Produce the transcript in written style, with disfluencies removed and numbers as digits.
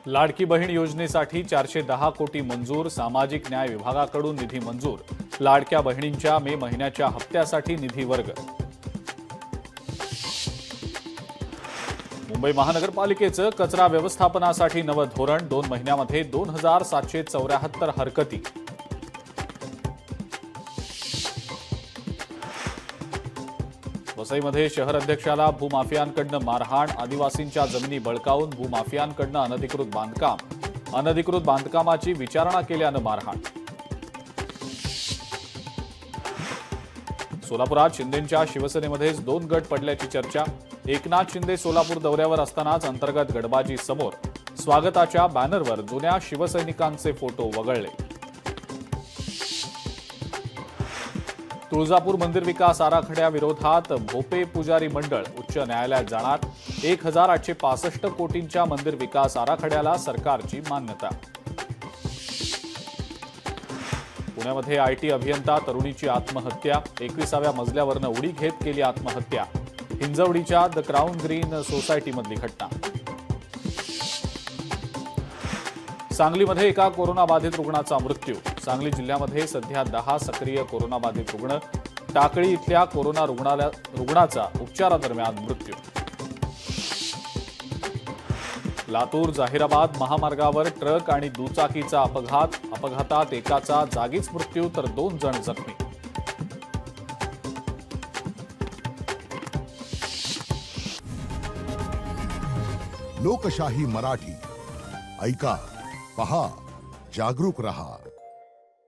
लाडकी बहीण योजनेसाठी 410 कोटी मंजूर. सामाजिक न्याय विभागाकडून निधी मंजूर. लाडक्या बहिणींच्या मे महिन्याच्या हप्त्यासाठी निधी वर्ग. मुंबई महानगरपालिकेचं कचरा व्यवस्थापनासाठी नवं धोरण. 2 महिन्यामध्ये 2774 हरकती. वसईमध्ये शहर अध्यक्षाला भूमाफियांकडनं मारहाण. आदिवासींच्या जमिनी बळकावून भूमाफियांकडनं अनधिकृत बांधकाम. अनधिकृत बांधकामाची विचारणा केल्यानं मारहाण. सोलापुरात शिंदेंच्या शिवसेनेमध्येच 2 गट पडल्याची चर्चा. एकनाथ शिंदे सोलापूर दौऱ्यावर असतानाच अंतर्गत गटबाजी समोर. स्वागताच्या बॅनरवर जुन्या शिवसैनिकांचे फोटो वगळले. तुळजापूर मंदिर विकास आराखड्याविरोधात भोपे पुजारी मंडळ उच्च न्यायालयात जाणार. 1865 कोटींच्या मंदिर विकास आराखड्याला सरकारची मान्यता. पुण्यामध्ये आयटी अभियंता तरुणीची आत्महत्या. 21व्या मजल्यावरनं उडी घेत केली आत्महत्या. हिंजवडीच्या द क्राऊन ग्रीन सोसायटीमधली घटना. सांगलीमध्ये एका कोरोनाबाधित रुग्णाचा मृत्यू. सांगली जिल्ह्यामध्ये सध्या 10 सक्रिय कोरोनाबाधित रुग्ण. टाकळी इथल्या कोरोना रुग्णाचा उपचारादरम्यान मृत्यू. लातूर जाहिराबाद महामार्गावर ट्रक आणि दुचाकीचा अपघात. अपघातात एकाचा जागीच मृत्यू तर 2 जण जखमी. लोकशाही मराठी ऐका, पहा, जागरूक रहा.